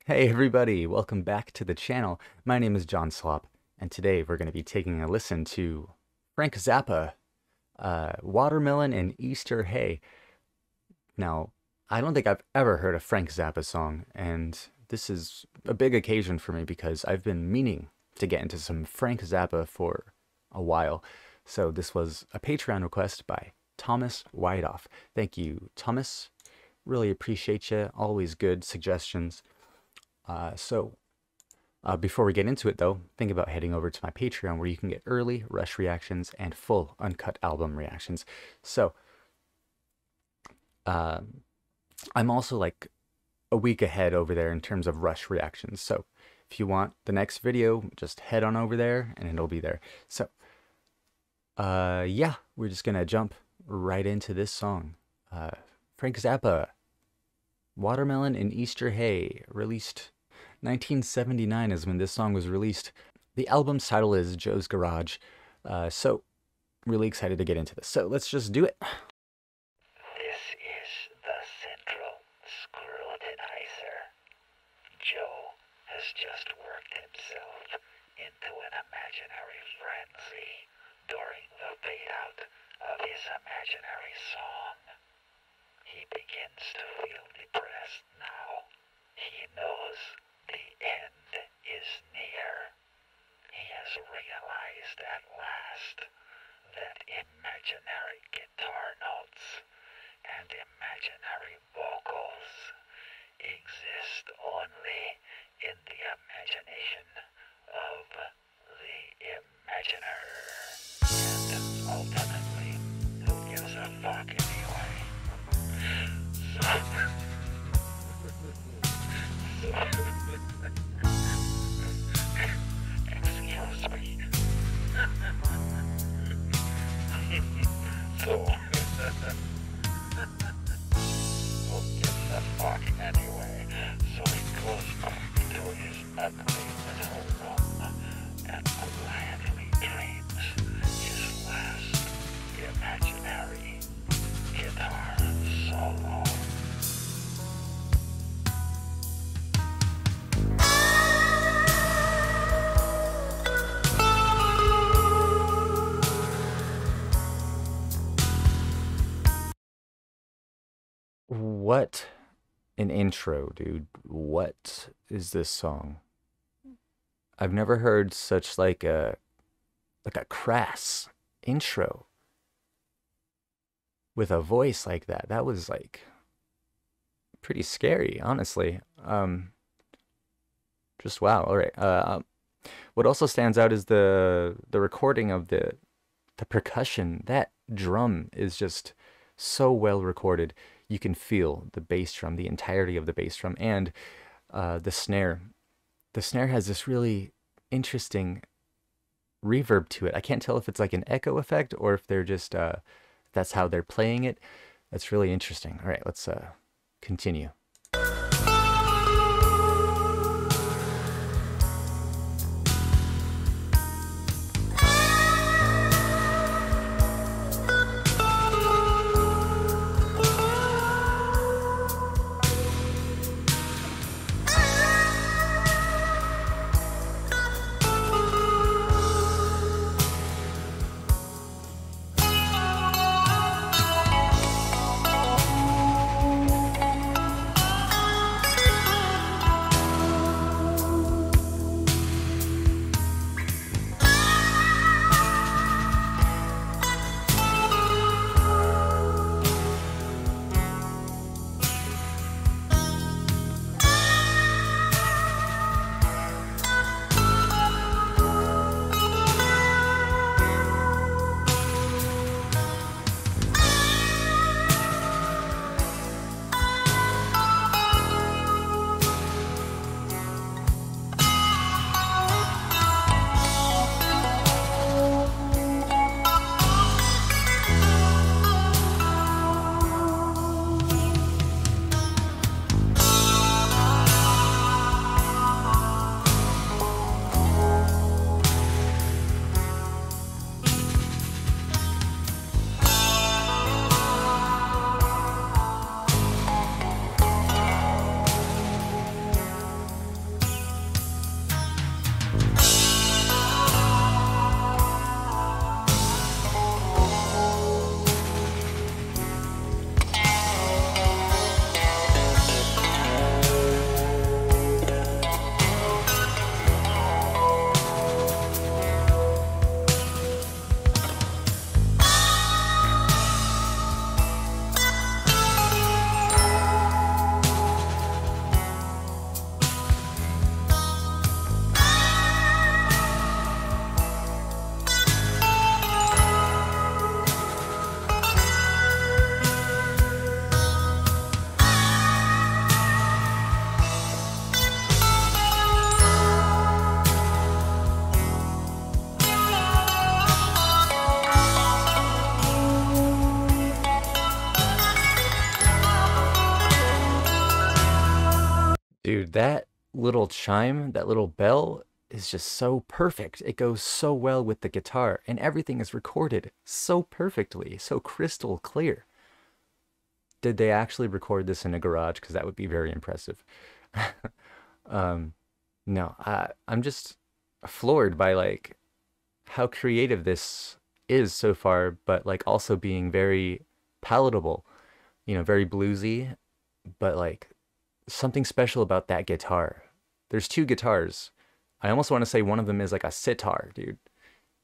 Hey everybody, welcome back to the channel. My name is John Slop, and today we're going to be taking a listen to Frank Zappa, Watermelon and Easter Hay. Now, I don't think I've ever heard a Frank Zappa song, and this is a big occasion for me because I've been meaning to get into some Frank Zappa for a while. So this was a Patreon request by Thomas Whiteoff. Thank you, Thomas. Really appreciate you. Always good suggestions. Before we get into it, though, think about heading over to my Patreon where you can get early Rush reactions and full uncut album reactions. So, I'm also like a week ahead over there in terms of Rush reactions. So, if you want the next video, just head on over there and it'll be there. So, yeah, we're just gonna jump right into this song. Frank Zappa, Watermelon and Easter Hay, released 1979 is when this song was released. The album's title is Joe's Garage, so really excited to get into this. So let's just do it. This is the central scrutinizer. Joe has just worked himself into an imaginary frenzy during the fade-out of his imaginary song. He begins to feel depressed now. He knows the end is near. He has realized at last that imaginary guitar notes and imaginary vocals exist only in the imagination of the imaginer. And ultimately, who gives a fuck anyway? Excuse me. So, who gives a fuck anyway? So he goes back to his ugly little room and quietly dreams his last imaginary guitar solo. What an intro, dude. What is this song? I've never heard such like a crass intro with a voice like that. That was like pretty scary, honestly. Just wow. All right. What also stands out is the recording of the percussion. That drum is just so well recorded. You can feel the bass drum, the entirety of the bass drum, and the snare. The snare has this really interesting reverb to it. I can't tell if it's like an echo effect or if they're just that's how they're playing it. That's really interesting. All right, let's continue. Dude, that little chime, that little bell is just so perfect. It goes so well with the guitar, and everything is recorded so perfectly, so crystal clear. Did they actually record this in a garage? Because that would be very impressive. um, no, I'm just floored by like how creative this is so far, but like also being very palatable, very bluesy, but like something special about that guitar. There's two guitars. I almost want to say one of them is like a sitar, dude.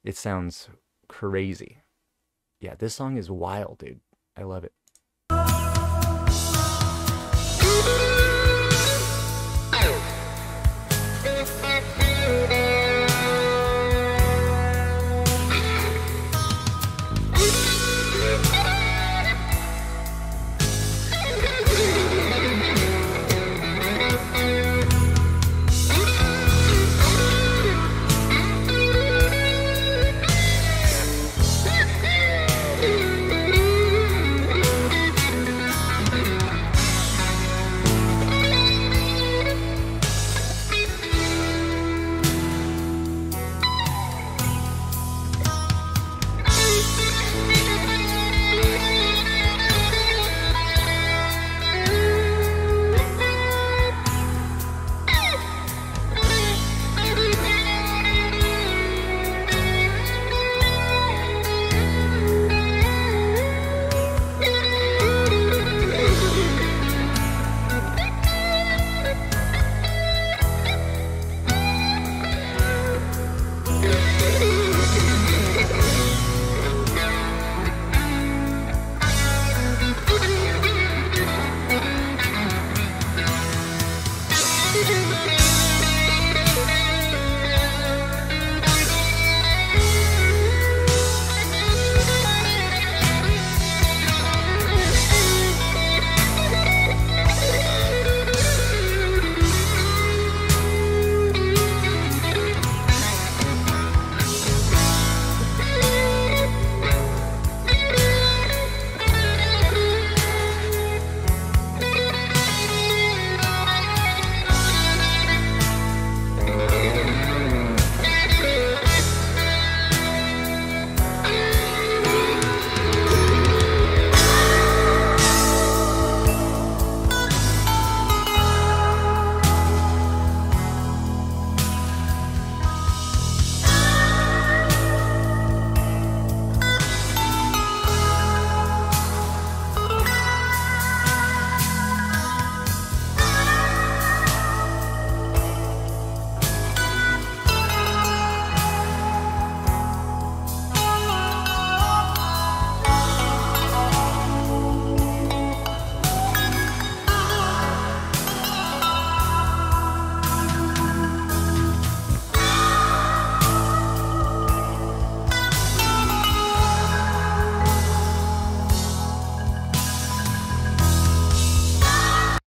It sounds crazy. Yeah, this song is wild, dude. I love it.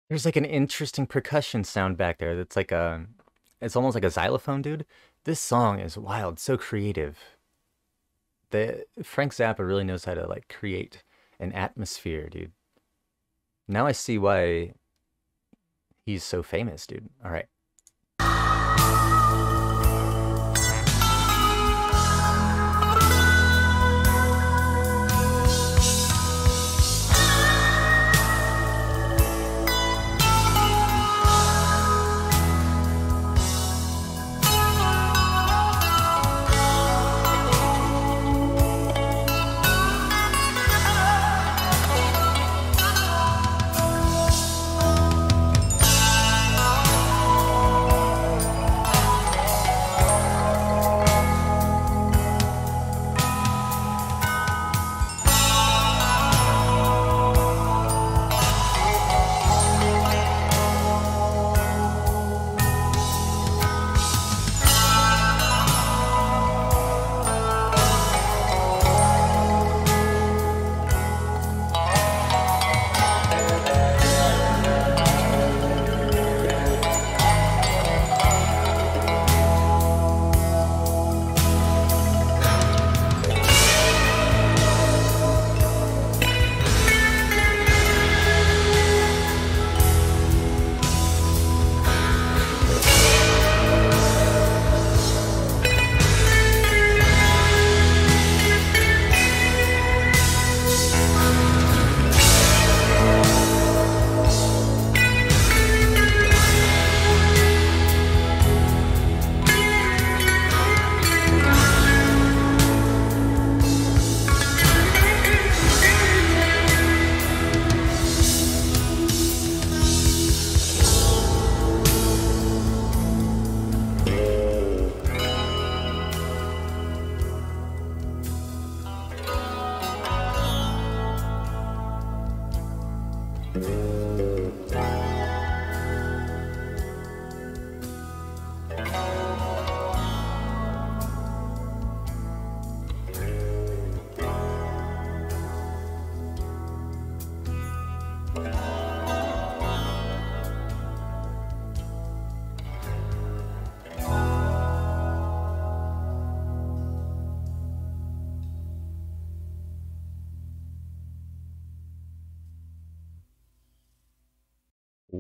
There's like an interesting percussion sound back there that's like it's almost like a xylophone, dude. This song is wild, so creative. The Frank Zappa really knows how to like create an atmosphere, dude. Now I see why he's so famous, dude. All right.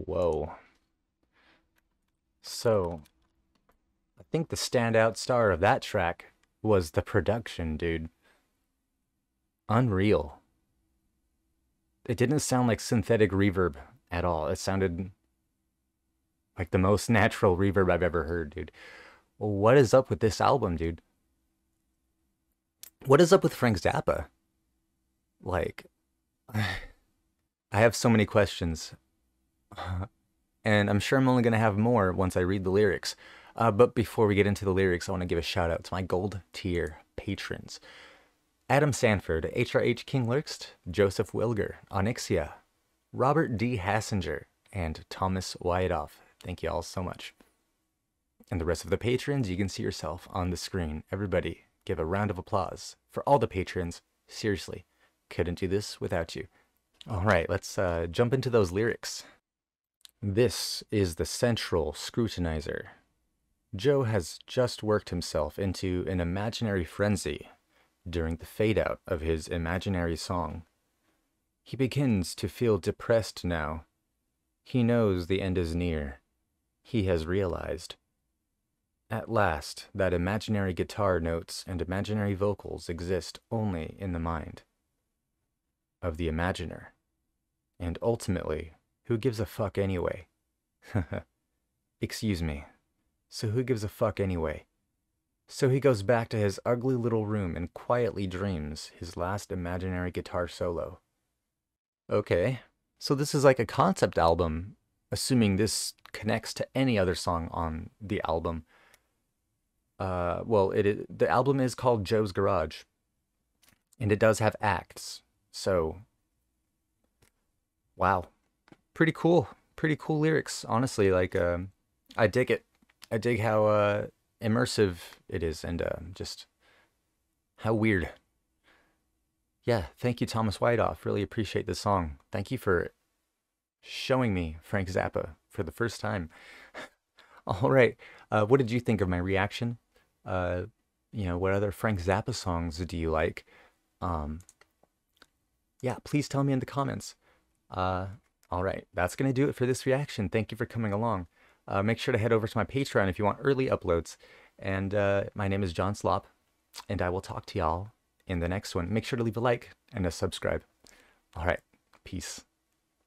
Whoa. So, I think the standout star of that track was the production, dude. Unreal. It didn't sound like synthetic reverb at all. It sounded like the most natural reverb I've ever heard, dude. Well, what is up with this album, dude? What is up with Frank Zappa? Like, I have so many questions. And I'm sure I'm only going to have more once I read the lyrics. But before we get into the lyrics, I want to give a shout out to my gold tier patrons. Adam Sanford, HRH King Lurkst, Joseph Wilger, Onyxia, Robert D. Hassinger, and Thomas Wyadoff. Thank you all so much. And the rest of the patrons, you can see yourself on the screen. Everybody, give a round of applause for all the patrons. Seriously, couldn't do this without you. All right, let's jump into those lyrics. This is the central scrutinizer. Joe has just worked himself into an imaginary frenzy during the fade-out of his imaginary song. He begins to feel depressed now. He knows the end is near. He has realized. At last, that imaginary guitar notes and imaginary vocals exist only in the mind of the imaginer. And ultimately, who gives a fuck anyway? Excuse me. So who gives a fuck anyway? So he goes back to his ugly little room and quietly dreams his last imaginary guitar solo. Okay, so this is like a concept album, assuming this connects to any other song on the album. Well, the album is called Joe's Garage, and it does have acts, so wow. Pretty cool lyrics, honestly. Like, I dig it. I dig how immersive it is, and just how weird. Yeah, thank you, Thomas Whiteoff. Really appreciate this song. Thank you for showing me Frank Zappa for the first time. All right, what did you think of my reaction? What other Frank Zappa songs do you like? Yeah, please tell me in the comments. All right, that's going to do it for this reaction. Thank you for coming along. Make sure to head over to my Patreon if you want early uploads. And my name is John Slop, and I will talk to y'all in the next one. Make sure to leave a like and a subscribe. All right, peace.